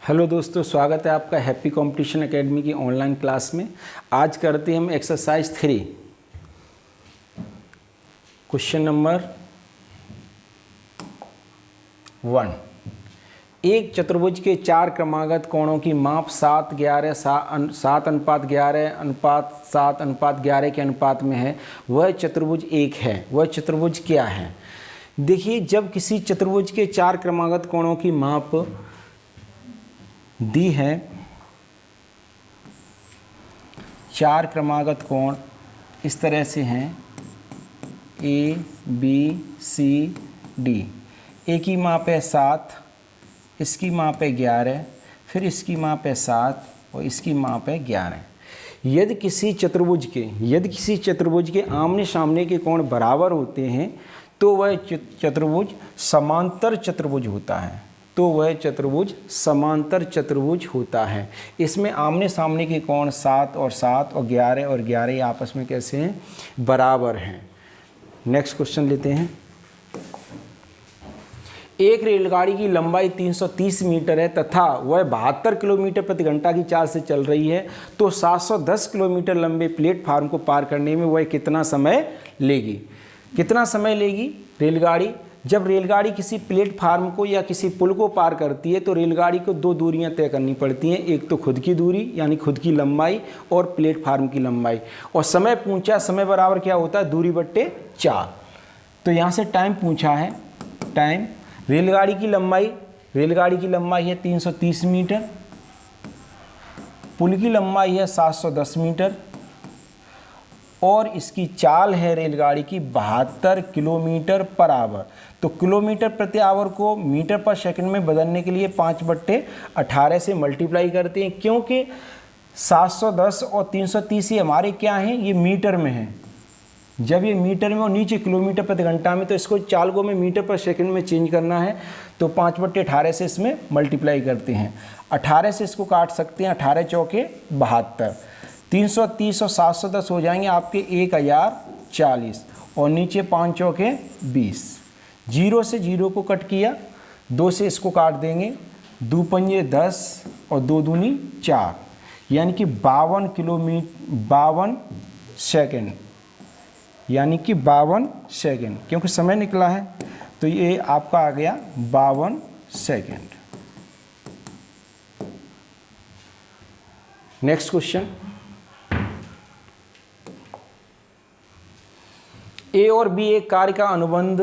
Hello दोस्तों, स्वागत है आपका हैप्पी कंपटीशन एकेडमी की ऑनलाइन क्लास में। आज करते हैं हम एक्सरसाइज 3, क्वेश्चन नंबर 1। एक चतुर्भुज के 4 क्रमागत कोणों की माप 7:11 के अनुपात में है। वह चतुर्भुज एक है। वह चतुर्भुज क्या है? देखिए, जब किसी चतुर्भुज के 4 क्रमागत कोणों की माप दी है, 4 क्रमागत कोण इस तरह से हैं A, B, C, D। ए की माप है 7, इसकी माप है 11, फिर इसकी माप है 7 और इसकी माप है 11। यदि किसी चतुर्भुज के आमने सामने के कोण बराबर होते हैं तो वह चतुर्भुज समांतर चतुर्भुज होता है। इसमें आमने सामने के कोण 7 और 7 और 11 आपस में कैसे हैं? बराबर हैं। नेक्स्ट क्वेश्चन लेते हैं। एक रेलगाड़ी की लंबाई 330 मीटर है तथा वह 72 किलोमीटर प्रति घंटा की चाल से चल रही है, तो 710 किलोमीटर लंबे प्लेटफार्म को पार करने में वह कितना समय लेगी? रेलगाड़ी, जब रेलगाड़ी किसी प्लेटफार्म को या किसी पुल को पार करती है तो रेलगाड़ी को 2 दूरियां तय करनी पड़ती हैं। एक तो खुद की दूरी यानी खुद की लंबाई और प्लेटफार्म की लंबाई। और समय पूछा, समय बराबर क्या होता है? दूरी बट्टे 4। तो यहाँ से टाइम पूछा है। टाइम, रेलगाड़ी की लंबाई है 330 मीटर, पुल की लंबाई है 710 मीटर और इसकी चाल है रेलगाड़ी की 72 किलोमीटर पर आवर। तो किलोमीटर प्रति आवर को मीटर पर सेकंड में बदलने के लिए 5/18 से मल्टीप्लाई करते हैं, क्योंकि 710 और 330 ये हमारे क्या हैं? ये मीटर में हैं। जब ये मीटर में और नीचे किलोमीटर प्रति घंटा में, तो इसको चाल को में मीटर पर सेकंड में चेंज करना है तो 5/18 से इसमें मल्टीप्लाई करते हैं। 18 से इसको काट सकते हैं, 18 चौके 72, 330 और 710 हो जाएंगे आपके 1040 और नीचे 5 चौके 20। 0 से 0 को कट किया, 2 से इसको काट देंगे, 2 पंजे 10 और 2 दूनी 4, यानी कि 52 सेकंड, क्योंकि समय निकला है तो ये आपका आ गया 52 सेकंड। Next question. ए और बी एक कार्य का अनुबंध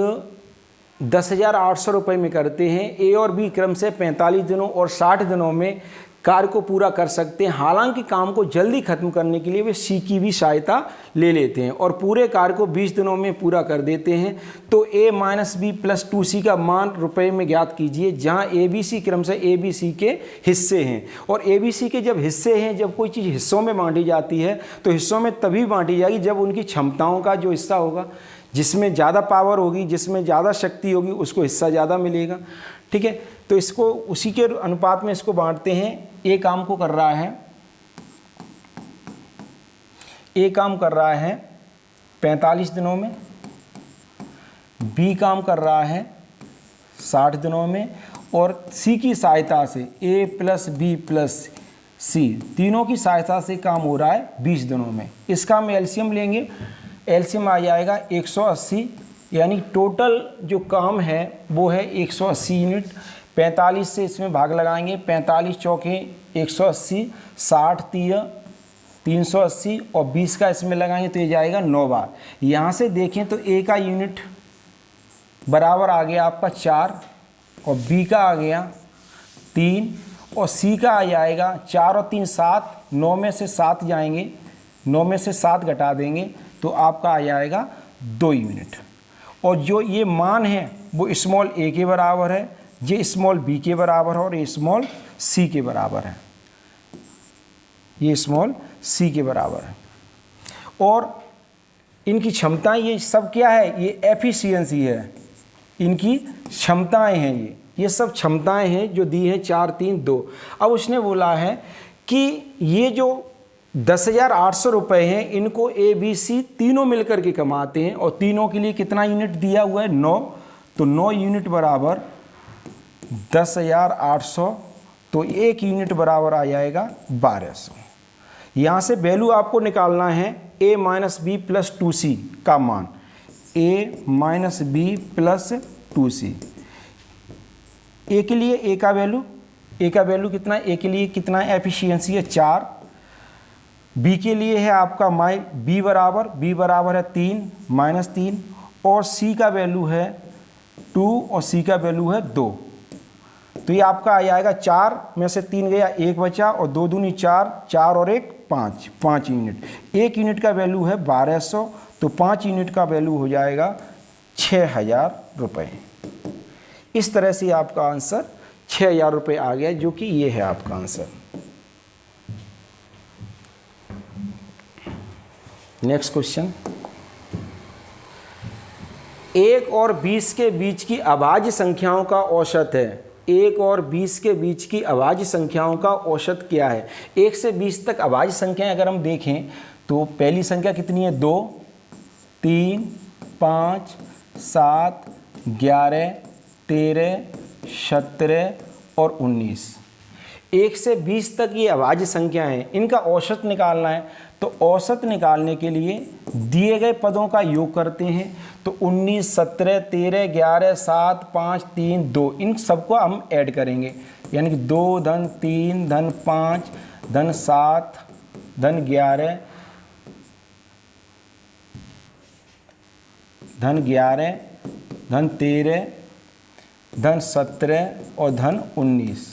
10,800 रुपये में करते हैं। ए और बी क्रम से 45 दिनों और 60 दिनों में कार्य को पूरा कर सकते हैं। हालांकि काम को जल्दी खत्म करने के लिए वे सी की भी सहायता ले लेते हैं और पूरे कार्य को 20 दिनों में पूरा कर देते हैं। तो a - b + 2c का मान रुपए में ज्ञात कीजिए, जहां ए बी सी क्रम से ए बी सी के हिस्से हैं। और ए बी सी के जब हिस्से हैं, जब कोई चीज़ हिस्सों में बांटी जाती है तो हिस्सों में तभी बांटी जाएगी जब उनकी क्षमताओं का जो हिस्सा होगा, जिसमें ज़्यादा पावर होगी, जिसमें ज़्यादा शक्ति होगी, उसको हिस्सा ज़्यादा मिलेगा। ठीक है, तो इसको उसी के अनुपात में इसको बांटते हैं। ए काम को कर रहा है 45 दिनों में, बी काम कर रहा है 60 दिनों में और सी की सहायता से ए + बी + सी तीनों की सहायता से काम हो रहा है 20 दिनों में। इसका हम एलसीएम लेंगे, एलसीएम आ जाएगा 180, यानी टोटल जो काम है वो है 180 यूनिट। 45 से इसमें भाग लगाएंगे, 45 चौके 180, 60 3 380 और 20 का इसमें लगाएंगे तो ये जाएगा 9 बार। यहाँ से देखें तो ए का यूनिट बराबर आ गया आपका 4 और बी का आ गया 3 और सी का आ जाएगा 4 और 3 7, 9 में से 7 जाएंगे, 9 में से 7 घटा देंगे तो आपका आ जाएगा 2 यूनिट। और जो ये मान है वो स्मॉल ए के बराबर है, ये स्मॉल बी के बराबर है और ये स्मॉल सी के बराबर है। और इनकी क्षमताएं, ये सब क्या है? ये एफिशिएंसी है, इनकी क्षमताएं हैं। ये सब क्षमताएं हैं जो दी है 4 3 2। अब उसने बोला है कि ये जो 10,800 रुपये हैं, इनको ए बी सी तीनों मिलकर के कमाते हैं और तीनों के लिए कितना यूनिट दिया हुआ है? 9। तो 9 यूनिट बराबर 10,800 तो 1 यूनिट बराबर आ जाएगा 1200। यहाँ से वैल्यू आपको निकालना है a minus B plus 2c का मान, a minus B plus 2c। a के लिए a का वैल्यू कितना है, a के लिए कितना है, एफिशिएंसी है 4। b के लिए है आपका b बराबर है 3 माइनस 3, और c का वैल्यू है 2 और c का वैल्यू है 2। तो ये आपका आ जाएगा 4 में से 3 गया, 1 बचा, और 2 दूनी 4, 4 और 1 5 यूनिट। 1 यूनिट का वैल्यू है 1200, तो 5 यूनिट का वैल्यू हो जाएगा 6000 रुपये। इस तरह से आपका आंसर 6000 रुपये आ गया, जो कि ये है आपका आंसर। नेक्स्ट क्वेश्चन, 1 और 20 के बीच की अभाज्य संख्याओं का औसत है। 1 और 20 के बीच की अभाज्य संख्याओं का औसत क्या है? 1 से 20 तक अभाज्य संख्याएं अगर हम देखें तो पहली संख्या कितनी है, 2, 3, 5, 7, 11, 13, 17 और 19। 1 से 20 तक ये अभाज्य संख्या हैं, इनका औसत निकालना है। तो औसत निकालने के लिए दिए गए पदों का योग करते हैं। तो 19, 17, 13, 11, 7, 5, 3, 2, इन सबको हम ऐड करेंगे, यानी कि 2 धन 3 धन 5 धन 7 धन 11 धन 13 धन 17 और धन 19।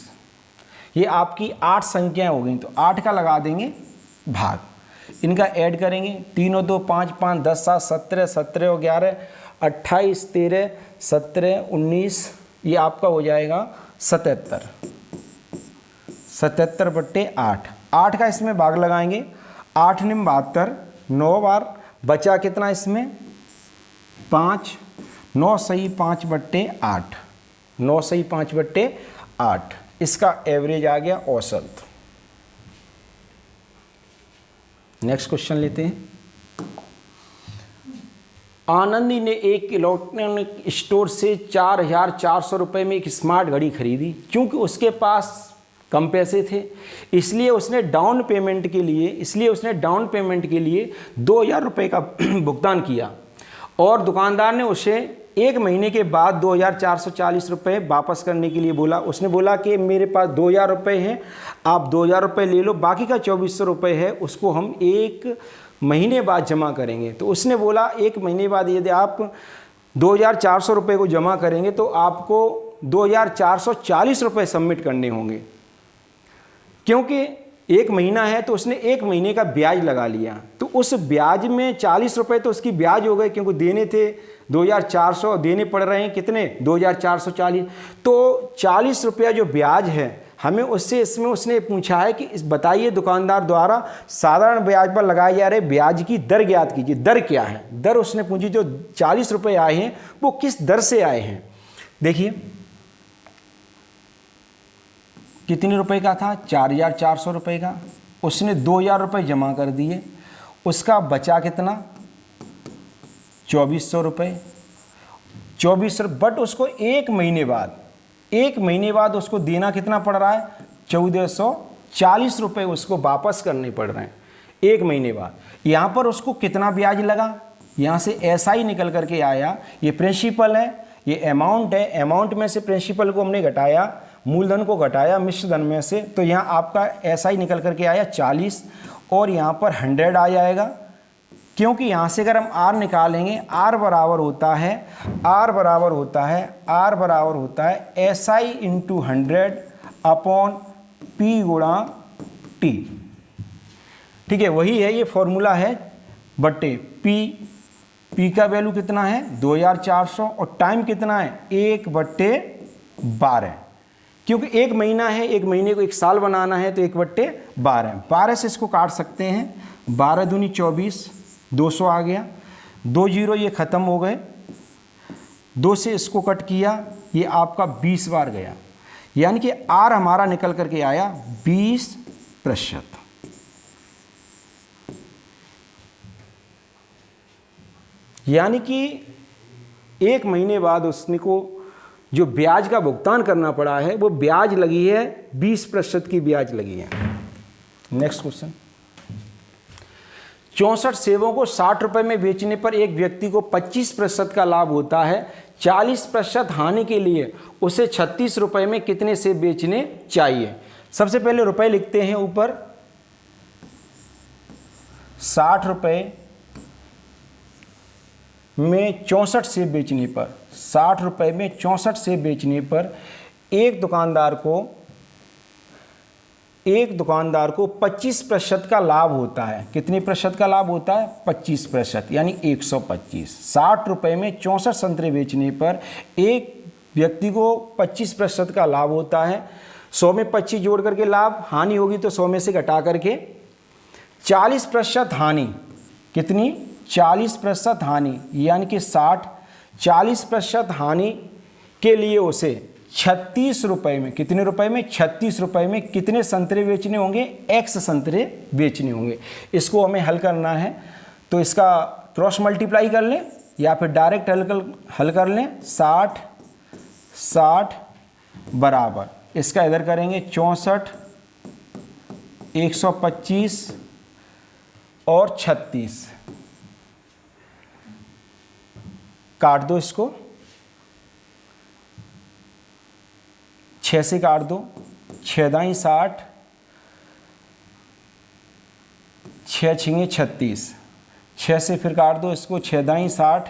ये आपकी 8 संख्याएं हो गई। तो 8 का लगा देंगे भाग, इनका ऐड करेंगे, 3 और 2 5, 5 10 7 17, 17 और 11 28, 13 17 19, ये आपका हो जाएगा 77। 77/8। 8 का इसमें भाग लगाएंगे, 8 निम 72, 9 बार बचा कितना इसमें 5, 9 सही 5/8, 9 सही 5/8। इसका एवरेज आ गया औसत। नेक्स्ट क्वेश्चन लेते हैं। आनंदी ने एक इलेक्ट्रॉनिक स्टोर से 4400 रुपये में एक स्मार्ट घड़ी खरीदी। क्योंकि उसके पास कम पैसे थे, इसलिए उसने डाउन पेमेंट के लिए 2000 रुपये का भुगतान किया, और दुकानदार ने उसे 1 महीने के बाद 2440 रुपये वापस करने के लिए बोला। उसने बोला कि मेरे पास 2000 रुपये हैं, आप 2000 रुपये ले लो, बाकी का 2400 रुपये है उसको हम 1 महीने बाद जमा करेंगे। तो उसने बोला 1 महीने बाद यदि आप 2400 रुपये को जमा करेंगे तो आपको 2440 रुपये सबमिट करने होंगे। क्योंकि 1 महीना है तो उसने 1 महीने का ब्याज लगा लिया, तो उस ब्याज में 40 रुपये तो उसकी ब्याज हो गए, क्योंकि देने थे 2400, देने पड़ रहे हैं कितने 2440। तो 40 रुपया जो ब्याज है हमें उससे, इसमें उसने पूछा है कि बताइए दुकानदार द्वारा साधारण ब्याज पर लगाए जा रहे ब्याज की दर ज्ञात कीजिए। दर क्या है? दर उसने पूछी, जो 40 रुपये आए हैं वो किस दर से आए हैं। देखिए कितने रुपए का था, 4400 रुपये का। उसने 2000 रुपये जमा कर दिए, उसका बचा कितना 2400 रुपये। 2400, बट उसको 1 महीने बाद उसको देना कितना पड़ रहा है, 1440 रुपये उसको वापस करने पड़ रहे हैं 1 महीने बाद। यहाँ पर उसको कितना ब्याज लगा, यहाँ से ऐसा ही निकल करके आया। ये प्रिंसिपल है, ये अमाउंट है, अमाउंट में से प्रिंसिपल को हमने घटाया, मूलधन को घटाया मिश्र धन में से, तो यहाँ आपका ऐसा ही निकल करके आया 40, और यहाँ पर 100 आ जाएगा। क्योंकि यहाँ से अगर हम R निकालेंगे, R बराबर होता है SI इंटू 100 अपॉन P गुणा T। ठीक है, वही है, ये फॉर्मूला है, बटे P का वैल्यू कितना है 2400, और टाइम कितना है 1/12। क्योंकि 1 महीना है, 1 महीने को 1 साल बनाना है, तो 1/12। 12 से इसको काट सकते हैं, 12 दूनी 24, 200 आ गया, 2 जीरो ये ख़त्म हो गए, 2 से इसको कट किया, ये आपका 20 बार गया, यानी कि R हमारा निकल करके आया 20%। यानी कि 1 महीने बाद उसने को जो ब्याज का भुगतान करना पड़ा है वो ब्याज लगी है 20% की ब्याज लगी है। नेक्स्ट क्वेश्चन, 64 सेवों को 60 रुपए में बेचने पर एक व्यक्ति को 25% का लाभ होता है। 40% हानि के लिए उसे 36 रुपए में कितने सेब बेचने चाहिए? सबसे पहले रुपए लिखते हैं ऊपर। 60 रुपए में 64 सेब बेचने पर, 60 रुपए में 64 सेब बेचने पर एक दुकानदार को 25% का लाभ होता है। कितने प्रतिशत का लाभ होता है? 25%, यानी 125। 60 रुपए में 64 संतरे बेचने पर एक व्यक्ति को 25% का लाभ होता है। 100 में 25 जोड़ करके लाभ, हानि होगी तो 100 में से घटा करके 40% हानि। कितनी? 40% हानि, यानी कि 40% हानि के लिए उसे 36 रुपए में, कितने रुपए में? 36 रुपए में कितने संतरे बेचने होंगे? X संतरे बेचने होंगे। इसको हमें हल करना है, तो इसका क्रॉस मल्टीप्लाई कर लें या फिर डायरेक्ट हल कर लें। 60 बराबर, इसका इधर करेंगे 64, 125 और 36। काट दो इसको, 6 से काट दो, 6 दाई 60, 6 छिंगे 36। 6 से फिर काट दो इसको, 6 दाई 60,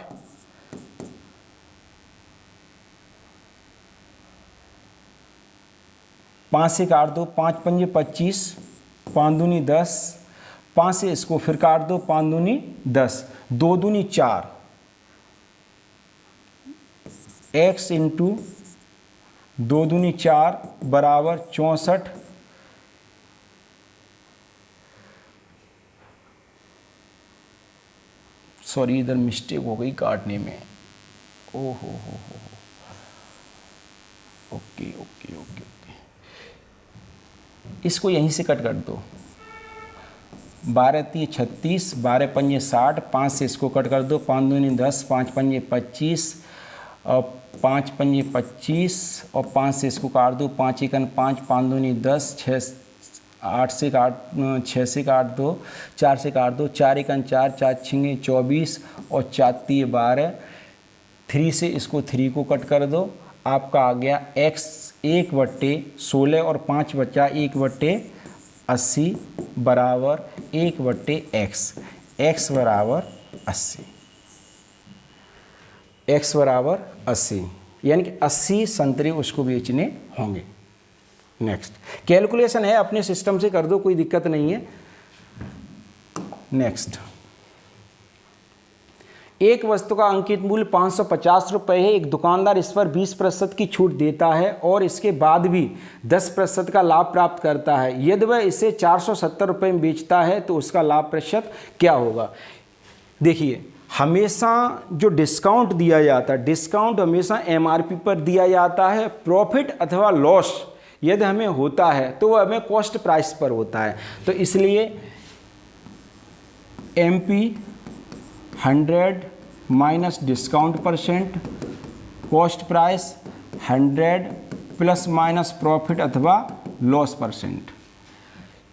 5 से काट दो, 5 पंजे 25, 5 दूनी 10, 5 से इसको फिर काट दो, 5 दूनी 10, 2 दूनी 4, x इंटू 2 दूनी 4 बराबर 64। सॉरी, इधर मिस्टेक हो गई काटने में। ओ हो ओके ओके ओके ओके, इसको यहीं से कट कर दो। 12 3 36, 12 पंजे 60, 5 से इसको कट कर दो, 5 दूनी 10, 5 पंजे 25 और 5 पंजे 25 और 5 से इसको काट दो, 5 एकन 5, 5 दूनी 10, 6 से काट दो, 4 से काट दो, 4 एकन 4, 4 छिंगे 24 और 4 3 12। 3 से इसको 3 को कट कर दो, आपका आ गया x 1/16 और 5 बचा 1/80 बराबर 1/x। x बराबर 80, x बराबर 80, यानी कि 80 संतरे उसको बेचने होंगे। नेक्स्ट कैलकुलेशन है, अपने सिस्टम से कर दो, कोई दिक्कत नहीं है। नेक्स्ट, एक वस्तु का अंकित मूल्य 550 रुपये है। एक दुकानदार इस पर 20% की छूट देता है और इसके बाद भी 10% का लाभ प्राप्त करता है। यदि वह इसे 470 रुपये में बेचता है तो उसका लाभ प्रतिशत क्या होगा? देखिए, हमेशा जो डिस्काउंट दिया जाता है, डिस्काउंट हमेशा MRP पर दिया जाता है। प्रॉफिट अथवा लॉस यदि हमें होता है तो वह हमें कॉस्ट प्राइस पर होता है। तो इसलिए MP 100 minus discount percent, cost price 100 plus minus profit अथवा लॉस परसेंट।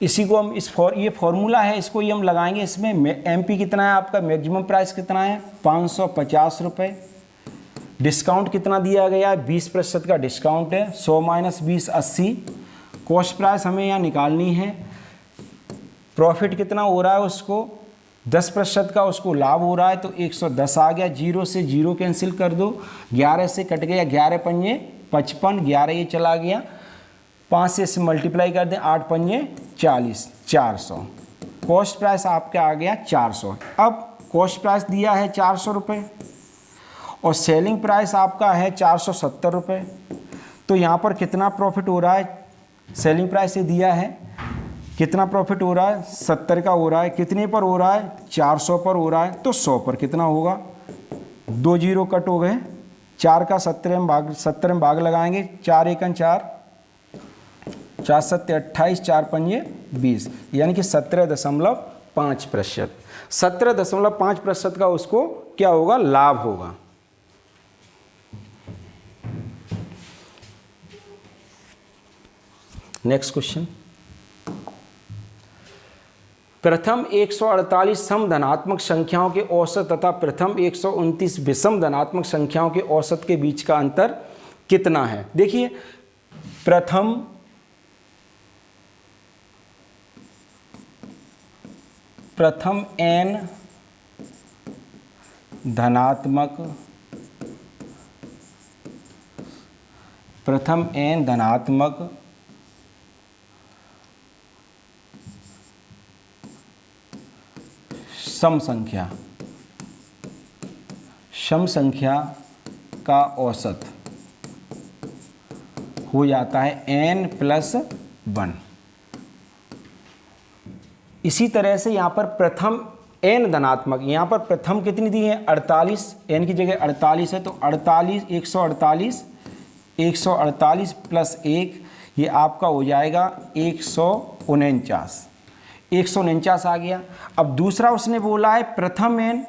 इसी को हम ये फॉर्मूला है, इसको ही हम लगाएंगे। इसमें MP कितना है आपका, मैक्सिमम प्राइस कितना है 550 रुपये। डिस्काउंट कितना दिया गया है, 20% का डिस्काउंट है, 100 माइनस 20 80। कॉस्ट प्राइस हमें यहाँ निकालनी है। प्रॉफिट कितना हो रहा है, उसको 10% का उसको लाभ हो रहा है, तो 110 आ गया। 0 से 0 कैंसिल कर दो, 11 से कट गया, 11 पंजे 55, 11 ये चला गया, 5 से इसे मल्टीप्लाई कर दें, 8 पंजे 40, 400। कॉस्ट प्राइस आपका आ गया 400। अब कॉस्ट प्राइस दिया है 400 रुपये और सेलिंग प्राइस आपका है 470 रुपये, तो यहाँ पर कितना प्रॉफिट हो रहा है? सेलिंग प्राइस से दिया है, कितना प्रॉफिट हो रहा है? 70 का हो रहा है। कितने पर हो रहा है? 400 पर हो रहा है, तो 100 पर कितना होगा? 2 जीरो कट हो गए, 4 का 70 में भाग लगाएंगे, 4 एकन 4, 4 सत्ते 28, 4 पंजे 20, यानी कि 17.5%। 17.5% का उसको क्या होगा? लाभ होगा। नेक्स्ट क्वेश्चन, प्रथम 148 सम धनात्मक संख्याओं के औसत तथा प्रथम 129 विषम धनात्मक संख्याओं के औसत के बीच का अंतर कितना है। देखिए प्रथम n धनात्मक सम संख्या का औसत हो जाता है n+1। इसी तरह से यहाँ पर प्रथम n धनात्मक, यहाँ पर प्रथम कितनी दी है 48, n की जगह 48 है तो 148 प्लस 1 ये आपका हो जाएगा 149 आ गया। अब दूसरा उसने बोला है प्रथम n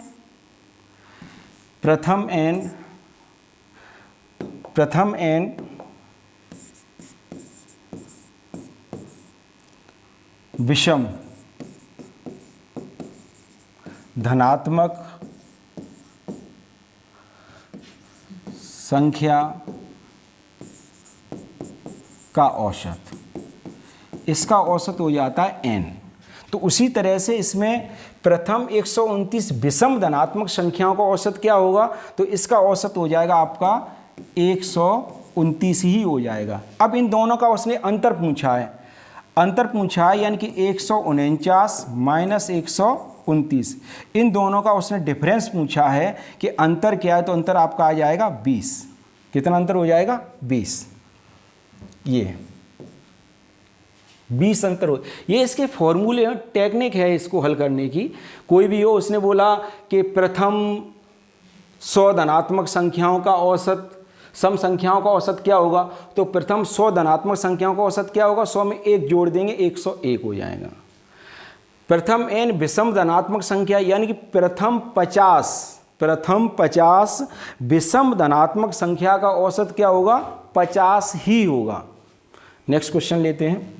विषम धनात्मक संख्या का औसत, इसका औसत हो जाता है n। तो उसी तरह से इसमें प्रथम 129 विषम धनात्मक संख्याओं का औसत क्या होगा, तो इसका औसत हो जाएगा आपका 129 ही हो जाएगा। अब इन दोनों का उसने अंतर पूछा है, यानी कि 149 माइनस 129, इन दोनों का उसने डिफरेंस पूछा है कि अंतर क्या है, तो अंतर आपका आ जाएगा 20। कितना अंतर हो जाएगा 20, ये 20 अंतर हो। ये इसके फॉर्मूले टेक्निक है इसको हल करने की। कोई भी हो, उसने बोला कि प्रथम 100 धनात्मक संख्याओं का औसत सम संख्याओं का औसत क्या होगा, तो प्रथम 100 धनात्मक संख्याओं का औसत क्या होगा, 100 में 1 जोड़ देंगे 101 हो जाएगा। प्रथम n विषम धनात्मक संख्या यानी कि प्रथम 50 विषम धनात्मक संख्या का औसत क्या होगा, 50 ही होगा। नेक्स्ट क्वेश्चन लेते हैं,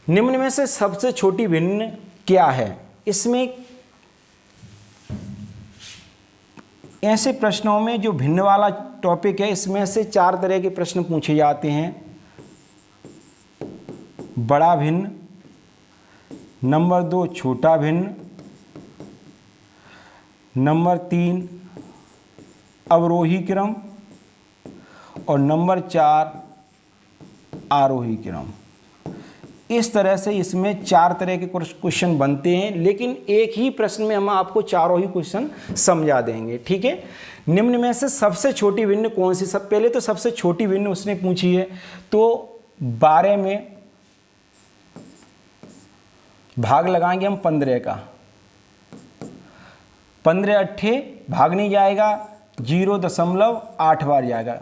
निम्न में से सबसे छोटी भिन्न क्या है। इसमें ऐसे प्रश्नों में जो भिन्न वाला टॉपिक है, इसमें से 4 तरह के प्रश्न पूछे जाते हैं। बड़ा भिन्न, नंबर 2 छोटा भिन्न, नंबर 3 अवरोही क्रम और नंबर 4 आरोही क्रम। इस तरह से इसमें 4 तरह के क्वेश्चन बनते हैं, लेकिन एक ही प्रश्न में हम आपको चारों ही क्वेश्चन समझा देंगे। ठीक है, निम्न में से सबसे छोटी भिन्न कौन सी, सब पहले तो सबसे छोटी भिन्न उसने पूछी है, तो 12 में भाग लगाएंगे हम 15 का, 15 अट्ठे भाग नहीं जाएगा, 0.8 बार जाएगा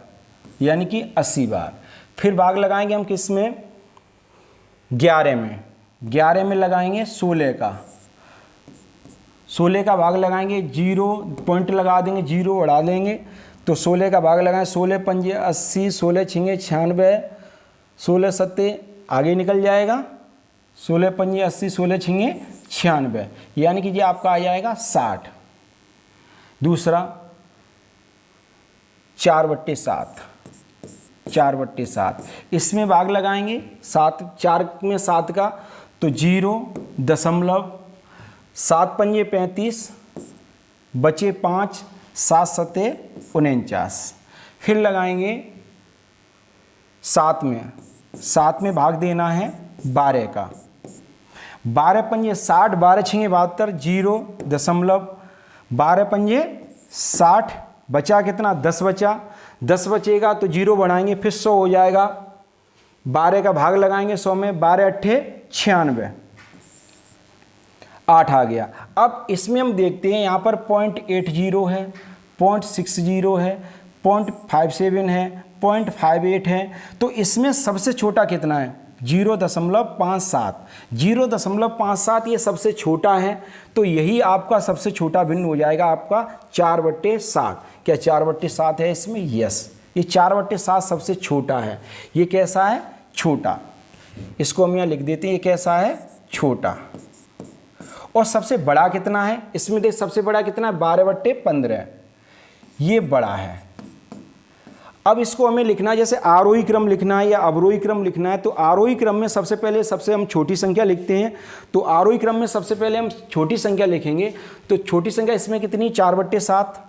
यानी कि 80 बार। फिर भाग लगाएंगे हम किस में, 11 में लगाएंगे 16 का, 16 का भाग लगाएंगे, 0 पॉइंट लगा देंगे, 0 बढ़ा देंगे तो 16 का भाग लगाएं, 16 पंजे 80, 16 छिंगे 96, 16 सत्ते आगे निकल जाएगा, 16 पंजे 80, 16 छिंगे 96, यानी कि ये आपका आ जाएगा 60। दूसरा 4/7, इसमें भाग लगाएंगे 4 में 7 का तो 0.7 पंजे 35, बचे 5, 7 सत्ते 49। फिर लगाएंगे 7 में भाग देना है 12 का, 12 पंजे 60, 12 छिंगे 72, 0.12 पंजे 60, बचा कितना 10 बचा, 10 बचेगा तो 0 बढ़ाएंगे फिर 100 हो जाएगा, 12 का भाग लगाएंगे 100 में, 12 अट्ठे 96, 8 आ गया। अब इसमें हम देखते हैं यहाँ पर 0.80 है, 0.60 है, 0.57 है, 0.58 है, तो इसमें सबसे छोटा कितना है 0.57, 0.57 ये सबसे छोटा है, तो यही आपका सबसे छोटा भिन्न हो जाएगा आपका 4/7। क्या 4/7 है इसमें? यस, ये 4/7 सबसे छोटा है। ये कैसा है? छोटा। इसको हम यहाँ लिख देते हैं, ये कैसा है? छोटा। और सबसे बड़ा कितना है? इसमें देख सबसे बड़ा कितना है? 12/15। ये बड़ा है। अब इसको हमें लिखना है, जैसे आरोही क्रम लिखना है या अवरोही क्रम लिखना है, तो आरोही क्रम में सबसे पहले सबसे हम छोटी संख्या लिखते हैं। तो आरोही क्रम में सबसे पहले हम छोटी संख्या लिखेंगे। तो छोटी संख्या इसमें कितनी? 4/7।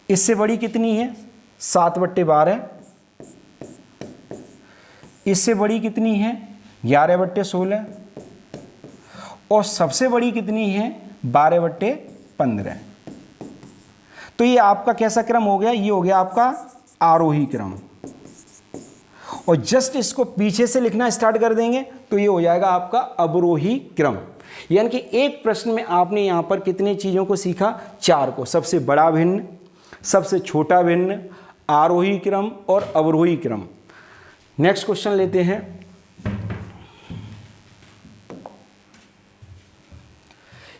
इससे बड़ी कितनी है? 7/12। इससे बड़ी कितनी है? 11/16। और सबसे बड़ी कितनी है? 12/15। तो ये आपका कैसा क्रम हो गया? ये हो गया आपका आरोही क्रम। और जस्ट इसको पीछे से लिखना स्टार्ट कर देंगे तो ये हो जाएगा आपका अवरोही क्रम। यानी कि एक प्रश्न में आपने यहां पर कितनी चीजों को सीखा? 4 को। सबसे बड़ा भिन्न, सबसे छोटा भिन्न, आरोही क्रम और अवरोही क्रम। नेक्स्ट क्वेश्चन लेते हैं।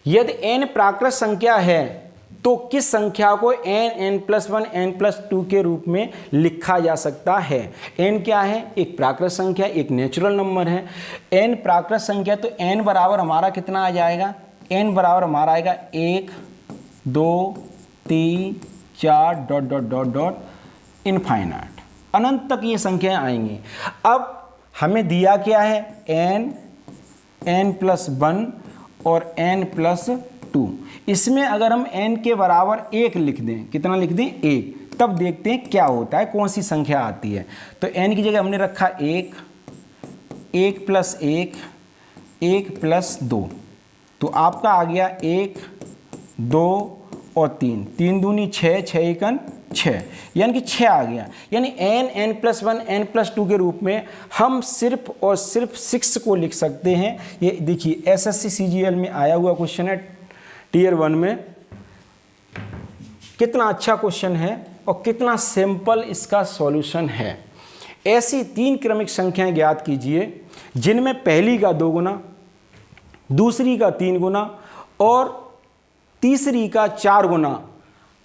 यदि n प्राकृत संख्या है तो किस संख्या को n, n+1, n+2 के रूप में लिखा जा सकता है? n क्या है? एक प्राकृत संख्या, एक नेचुरल नंबर है। n प्राकृत संख्या, तो n बराबर हमारा कितना आ जाएगा? n बराबर हमारा आएगा 1, 2, 3, 4 dot dot dot dot infinite, अनंत तक ये संख्याएं आएंगी। अब हमें दिया क्या है? n, n+1 और n+2। इसमें अगर हम n के बराबर 1 लिख दें, कितना लिख दें? 1, तब देखते हैं क्या होता है, कौन सी संख्या आती है। तो n की जगह हमने रखा 1, 1+1, 1+2, तो आपका आ गया 1, 2 और 3, 3 दूनी 6, 6 एकन 6, यानी कि 6 आ गया। यानी n, n+1, n+2 के रूप में हम सिर्फ और सिर्फ 6 को लिख सकते हैं। ये देखिए SSC CGL में आया हुआ क्वेश्चन है Tier 1 में। कितना अच्छा क्वेश्चन है और कितना सिंपल इसका सॉल्यूशन है। ऐसी 3 क्रमिक संख्याएं ज्ञात कीजिए जिनमें पहली का 2 गुना, दूसरी का 3 गुना और तीसरी का 4 गुना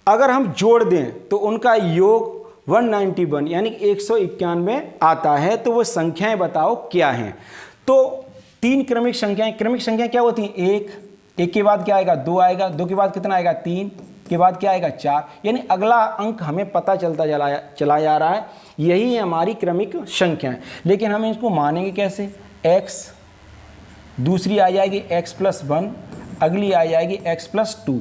अगर हम जोड़ दें तो उनका योग 191 यानी 191 आता है। तो वो संख्याएं बताओ क्या हैं। तो 3 क्रमिक संख्याएं क्या होती हैं? 1 के बाद क्या आएगा? 2 आएगा, 2 के बाद कितना आएगा? 3 के बाद क्या आएगा? 4। यानी अगला अंक हमें पता चलता चला जा रहा है। यही है हमारी क्रमिक संख्याएं। लेकिन हम इसको मानेंगे कैसे? x, दूसरी आ जाएगी x+1, अगली आ जाएगी x+2।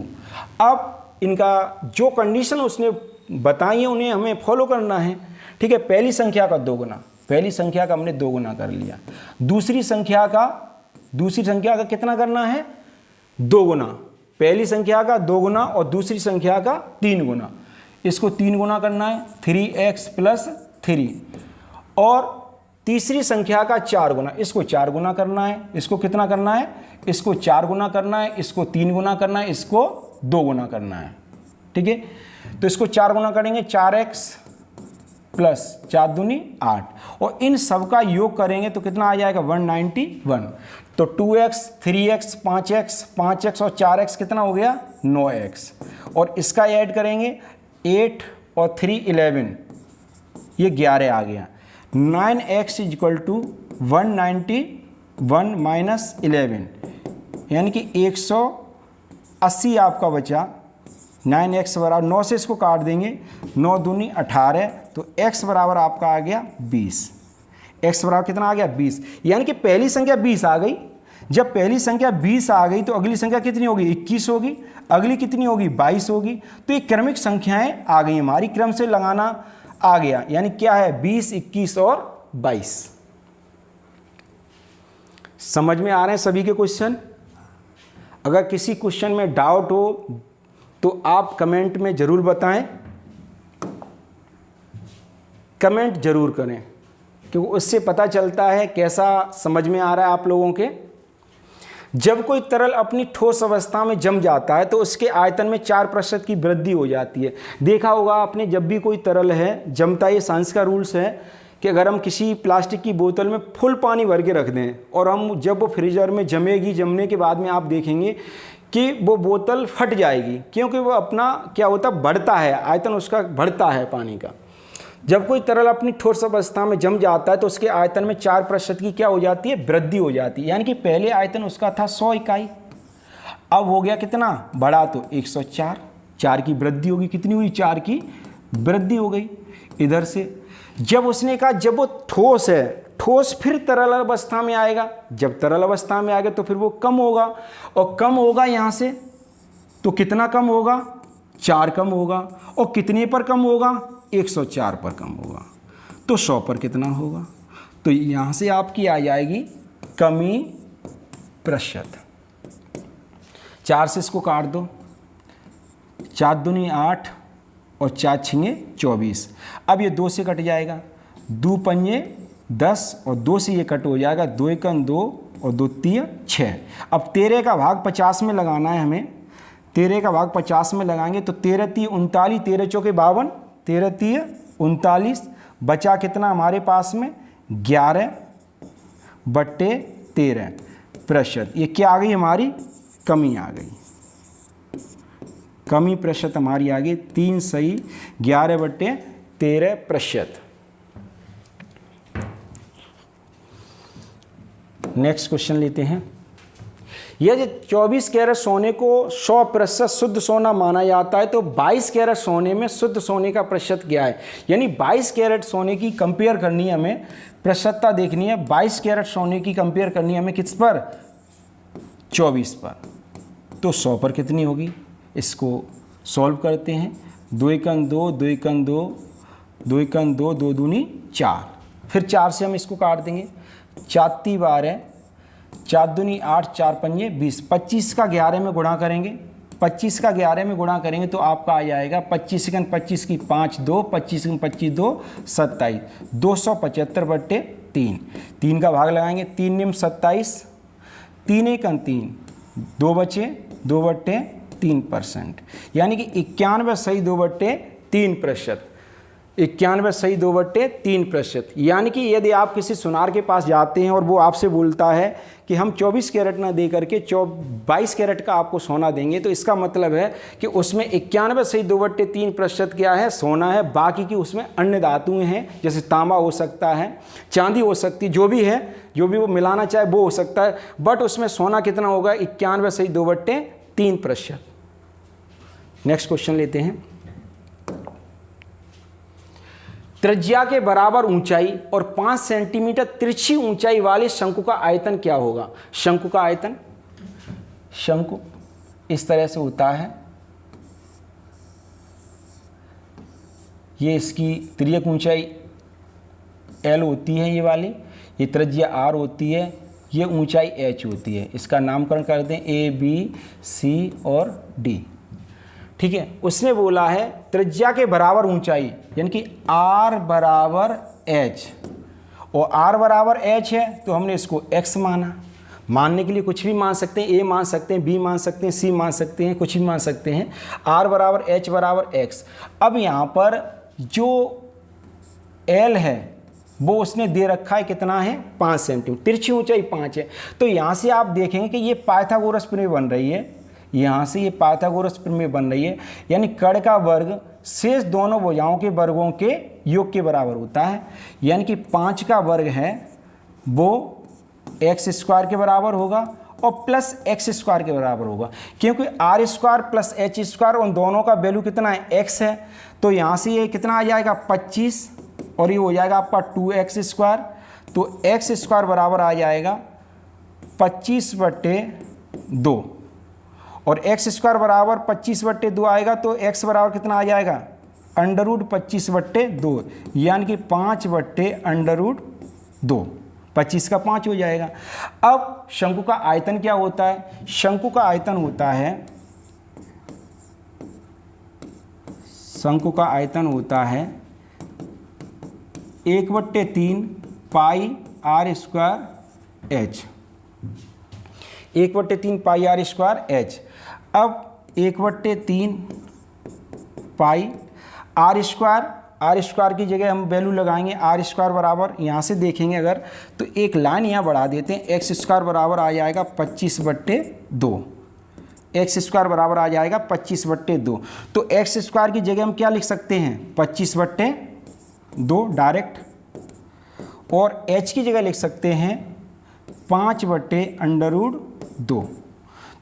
अब इनका जो कंडीशन उसने बताई है उन्हें हमें फॉलो करना है। ठीक है, पहली संख्या का 2 गुना, पहली संख्या का हमने 2 गुना कर लिया। दूसरी संख्या का कितना करना है? 2 गुना। पहली संख्या का 2 गुना और दूसरी संख्या का 3 गुना। इसको 3 गुना करना है, 3x+3। और तीसरी संख्या का 4 गुना, इसको 4 गुना करना है। इसको कितना करना है? इसको 4 गुना करना है, इसको 3 गुना करना है, इसको 2 गुना करना है। ठीक है, तो इसको 4 गुना करेंगे, 4x+4 दूनी 8, और इन सब का योग करेंगे तो कितना आ जाएगा? 191। तो 2x, 3x, 5x और 4x कितना हो गया? 9x। और इसका ऐड करेंगे 8 और 3 11, ये 11 आ गया। 9x = 191 - 11 यानी कि 180 आपका बचा। 9x बराबर 9 से इसको काट देंगे, 9 दूनी 18, तो x बराबर आपका आ गया 20। x बराबर कितना आ गया? 20। यानी कि पहली संख्या 20 आ गई। जब पहली संख्या 20 आ गई तो अगली संख्या कितनी होगी? 21 होगी। अगली कितनी होगी? 22 होगी। तो ये क्रमिक संख्याएं आ गई हमारी, क्रम से लगाना आ गया। यानी क्या है? 20, 21 और 22। समझ में आ रहे हैं सभी के क्वेश्चन? अगर किसी क्वेश्चन में डाउट हो तो आप कमेंट में ज़रूर बताएं, कमेंट ज़रूर करें, क्योंकि उससे पता चलता है कैसा समझ में आ रहा है आप लोगों के। जब कोई तरल अपनी ठोस अवस्था में जम जाता है तो उसके आयतन में 4% की वृद्धि हो जाती है। देखा होगा आपने, जब भी कोई तरल है जमता है, ये साइंस का रूल्स है कि अगर हम किसी प्लास्टिक की बोतल में फुल पानी भर के रख दें और हम जब वो फ्रीजर में जमेगी, जमने के बाद में आप देखेंगे कि वो बोतल फट जाएगी, क्योंकि वो अपना क्या होता है, बढ़ता है, आयतन उसका बढ़ता है पानी का। जब कोई तरल अपनी ठोस अवस्था में जम जाता है तो उसके आयतन में 4% की क्या हो जाती है, वृद्धि हो जाती है। यानी कि पहले आयतन उसका था 100 इकाई, अब हो गया कितना, बढ़ा तो 104, 4 की वृद्धि होगी, कितनी हुई, 4 की वृद्धि हो गई। इधर से जब उसने कहा जब वो ठोस है, ठोस फिर तरल अवस्था में आएगा, जब तरल अवस्था में आएगा तो फिर वो कम होगा, और कम होगा यहाँ से तो कितना कम होगा, 4 कम होगा, और कितने पर कम होगा, 104 पर कम होगा, तो 100 पर कितना होगा, तो यहाँ से आपकी आ जाएगी कमी प्रतिशत। 4 से इसको काट दो, 4 दूनी 8 और 4 छिंगे 24। अब ये 2 से कट जाएगा, 2 पंजे 10 और 2 से ये कट हो जाएगा, 2 एकम 2 और 2 3 6। अब 13 का भाग 50 में लगाना है हमें, 13 का भाग 50 में लगाएंगे तो 13 3 39, 13 चौके 52, 13 3 39, बचा कितना हमारे पास में 11/13%। ये क्या आ गई हमारी, कमी आ गई, कमी प्रतिशत हमारी आ गई 3 सही 11/13%। नेक्स्ट क्वेश्चन लेते हैं। यदि 24 कैरेट सोने को 100% शुद्ध सोना माना जाता है तो 22 कैरेट सोने में शुद्ध सोने का प्रतिशत क्या है। यानी 22 कैरेट सोने की कंपेयर करनी है हमें, प्रतिशतता देखनी है। 22 कैरेट सोने की कंपेयर करनी है हमें किस पर, 24 पर, तो 100 पर कितनी होगी, इसको सॉल्व करते हैं। 2 एकम 2, 2 एकम 2, 2 एकम 2, 2 दूनी 4, फिर 4 से हम इसको काट देंगे, 4 × 12, 4 दूनी 8, 4 पंजे 20, 25 का 11 में गुणा करेंगे, 25 का 11 में गुणा करेंगे तो आपका आ जाएगा 25 एकम 25 की 5 2, 25 एकम 25 2 27, 275/3। 3 का भाग लगाएंगे, 3 निम 27, 3 एकम 3, 2 बचे 2/3%, यानी कि 91 सही 2/3%, 91 सही 2/3%। यानी कि यदि आप किसी सुनार के पास जाते हैं और वो आपसे बोलता है कि हम 24 कैरेट ना दे करके 22 कैरेट का आपको सोना देंगे, तो इसका मतलब है कि उसमें 91 सही 2/3% क्या है, सोना है, बाकी की उसमें अन्य धातुएं हैं, जैसे तांबा हो सकता है, चांदी हो सकती है, जो भी है, जो भी वो मिलाना चाहे वो हो सकता है, बट उसमें सोना कितना होगा, 91 सही 2/3%। नेक्स्ट क्वेश्चन लेते हैं। त्रिज्या के बराबर ऊंचाई और 5 सेंटीमीटर तिरछी ऊंचाई वाले शंकु का आयतन क्या होगा। शंकु का आयतन, शंकु इस तरह से होता है, ये इसकी तिर्यक ऊंचाई L होती है, ये वाली, ये त्रिज्या R होती है, ये ऊंचाई H होती है। इसका नामकरण कर दें A, B, C और D, ठीक है। उसने बोला है त्रिज्या के बराबर ऊंचाई, यानी कि R बराबर H, और R बराबर H है तो हमने इसको X माना। मानने के लिए कुछ भी मान सकते हैं, A मान सकते हैं, B मान सकते हैं, C मान सकते हैं, कुछ भी मान सकते हैं। R बराबर H बराबर X। अब यहाँ पर जो L है वो उसने दे रखा है, कितना है, 5 सेंटीमीटर, तिरछी ऊंचाई 5 है। तो यहाँ से आप देखेंगे कि ये पाइथागोरस प्रमेय बन रही है, यहाँ से ये पाइथागोरस प्रमेय बन रही है, यानी कर्ण का वर्ग शेष दोनों भुजाओं के वर्गों के योग के बराबर होता है। यानी कि 5 का वर्ग है वो x² के बराबर होगा और प्लस x² के बराबर होगा, क्योंकि r² प्लस h² उन दोनों का वैल्यू कितना है, x है। तो यहाँ से ये कितना आ जाएगा 25 और ये हो जाएगा आपका 2x²। तो x² बराबर आ जाएगा 25/2 और x² बराबर 25/2 आएगा, तो x बराबर कितना आ जाएगा, √25/2, यानी कि 5/√2, 25 का 5 हो जाएगा। अब शंकु का आयतन क्या होता है, शंकु का आयतन होता है, शंकु का आयतन होता है 1/3 पाई r² h, 1/3 पाई r² h। अब 1/3 पाई r² की जगह हम वैल्यू लगाएंगे, r² बराबर यहाँ से देखेंगे अगर तो एक लाइन यहाँ बढ़ा देते हैं, x² बराबर आ जाएगा 25/2, एक्स स्क्वायर बराबर आ जाएगा 25/2। तो एक्स स्क्वायर की जगह हम क्या लिख सकते हैं 25/2 डायरेक्ट, और एच की जगह लिख सकते हैं 5/√2।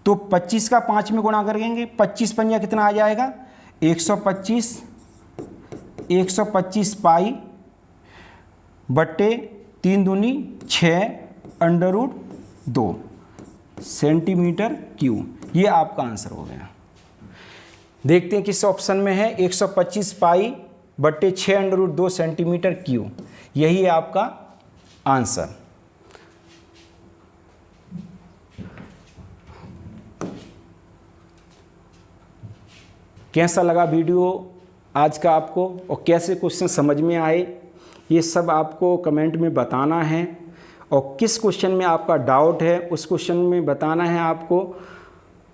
तो 25 का 5 में गुणा करेंगे, 25 पंजा कितना आ जाएगा 125, 125 पाई बट्टे 3 दूनी 6/√2 सेंटीमीटर क्यूब। ये आपका आंसर हो गया। देखते हैं किस ऑप्शन में है 125 पाई बट्टे 6/√2 सेंटीमीटर क्यूब। यही है आपका आंसर। कैसा लगा वीडियो आज का आपको, और कैसे क्वेश्चन समझ में आए, ये सब आपको कमेंट में बताना है। और किस क्वेश्चन में आपका डाउट है उस क्वेश्चन में बताना है आपको।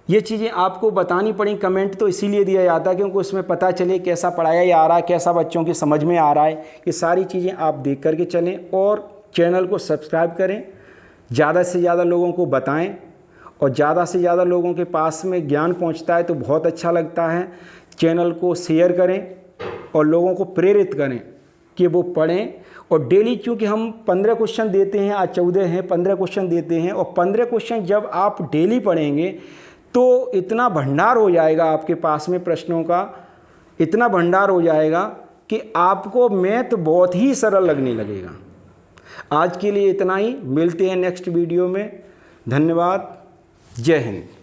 ये चीज़ें आपको बतानी पड़ी। कमेंट तो इसीलिए दिया जाता है क्योंकि उसमें पता चले कैसा पढ़ाया जा रहा है, कैसा बच्चों की समझ में आ रहा है। ये सारी चीज़ें आप देख करके चलें और चैनल को सब्सक्राइब करें, ज़्यादा से ज़्यादा लोगों को बताएं, और ज़्यादा से ज़्यादा लोगों के पास में ज्ञान पहुंचता है तो बहुत अच्छा लगता है। चैनल को शेयर करें और लोगों को प्रेरित करें कि वो पढ़ें। और डेली, क्योंकि हम 15 क्वेश्चन देते हैं, आज 14 हैं, 15 क्वेश्चन देते हैं, और 15 क्वेश्चन जब आप डेली पढ़ेंगे तो इतना भंडार हो जाएगा आपके पास में प्रश्नों का, इतना भंडार हो जाएगा कि आपको मैथ बहुत ही सरल लगने लगेगा। आज के लिए इतना ही, मिलते हैं नेक्स्ट वीडियो में। धन्यवाद। जय हिंद।